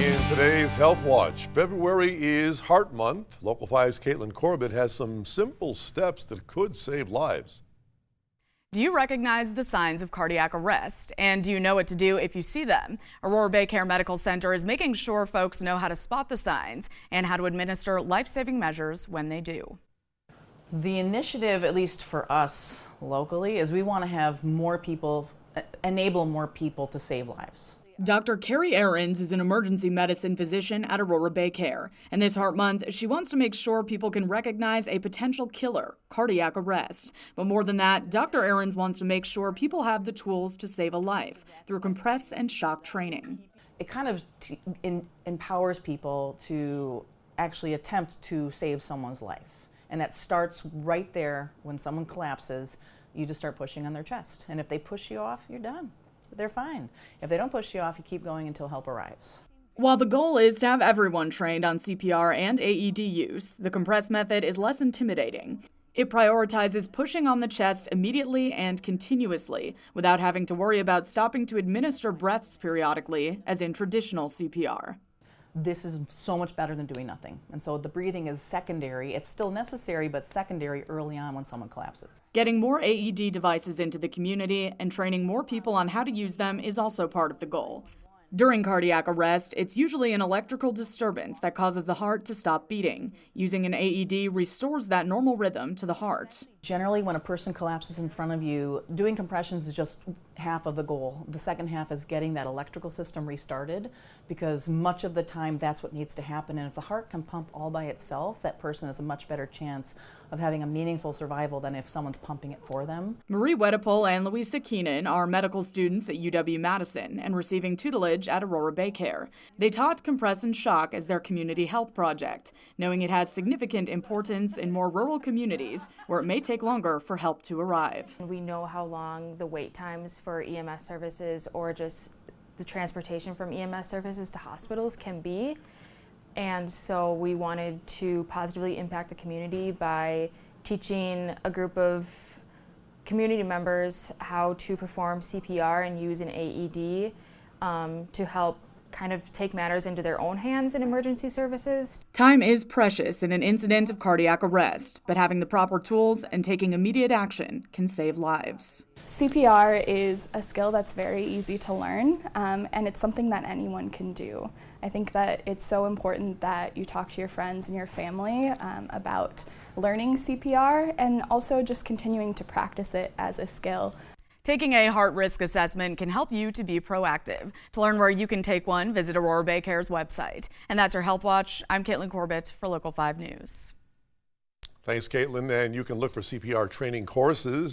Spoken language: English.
In today's Health Watch, February is Heart Month. Local 5's Caitlin Corbett has some simple steps that could save lives. Do you recognize the signs of cardiac arrest? And do you know what to do if you see them? Aurora Bay Care Medical Center is making sure folks know how to spot the signs and how to administer life-saving measures when they do. The initiative, at least for us locally, is we want to have more people, enable more people to save lives. Dr. Carrie Ahrens is an emergency medicine physician at Aurora Bay Care, and this Heart Month, she wants to make sure people can recognize a potential killer, cardiac arrest. But more than that, Dr. Ahrens wants to make sure people have the tools to save a life through compress and shock training. It kind of empowers people to actually attempt to save someone's life, and that starts right there when someone collapses. You just start pushing on their chest, and if they push you off, you're done. They're fine. If they don't push you off, you keep going until help arrives. While the goal is to have everyone trained on CPR and AED use, the compress method is less intimidating. It prioritizes pushing on the chest immediately and continuously without having to worry about stopping to administer breaths periodically, as in traditional CPR. This is so much better than doing nothing. And so the breathing is secondary. It's still necessary, but secondary early on when someone collapses. Getting more AED devices into the community and training more people on how to use them is also part of the goal. During cardiac arrest, it's usually an electrical disturbance that causes the heart to stop beating. Using an AED restores that normal rhythm to the heart. Generally, when a person collapses in front of you, doing compressions is just half of the goal. The second half is getting that electrical system restarted, because much of the time that's what needs to happen. And if the heart can pump all by itself, that person has a much better chance of having a meaningful survival than if someone's pumping it for them. Marie Wedipole and Louisa Keenan are medical students at UW-Madison and receiving tutelage at Aurora Bay Care. They taught compress and shock as their community health project, knowing it has significant importance in more rural communities where it may take longer for help to arrive. We know how long the wait times for EMS services or just the transportation from EMS services to hospitals can be. And so we wanted to positively impact the community by teaching a group of community members how to perform CPR and use an AED to help kind of take matters into their own hands in emergency services. Time is precious in an incident of cardiac arrest, but having the proper tools and taking immediate action can save lives. CPR is a skill that's very easy to learn, and it's something that anyone can do. I think that it's so important that you talk to your friends and your family about learning CPR and also just continuing to practice it as a skill. Taking a heart risk assessment can help you to be proactive. To learn where you can take one, visit Aurora Bay Care's website. And that's our Health Watch. I'm Caitlin Corbett for Local 5 News. Thanks, Caitlin. And you can look for CPR training courses